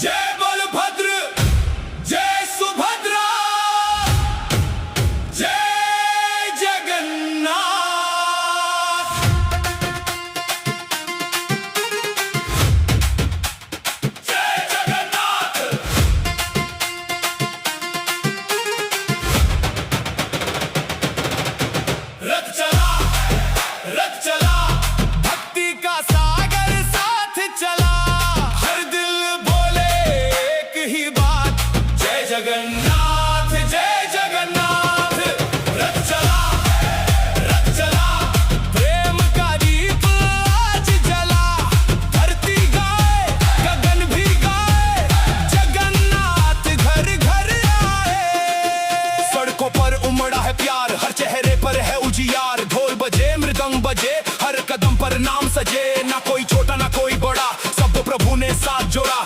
जय बलभद्र, जय सुभद्रा, जय जगन्नाथ। जय जगन्नाथ। रथ चला, रथ चला, भक्ति का सागर साथ चला। हर दिल बोले एक ही बात, जय जगन्नाथ, जय जगन्नाथ। रथ चला, रथ चला, प्रेम का दीप आज जला। धरती गाए, गगन भी गाए, जगन्नाथ घर घर आए। सड़कों पर उमड़ा है प्यार, हर चेहरे पर है उजियार। ढोल बजे, मृदंग बजे, हर कदम पर नाम सजे। ना कोई छोटा ना कोई बड़ा, सब प्रभु ने साथ जोड़ा।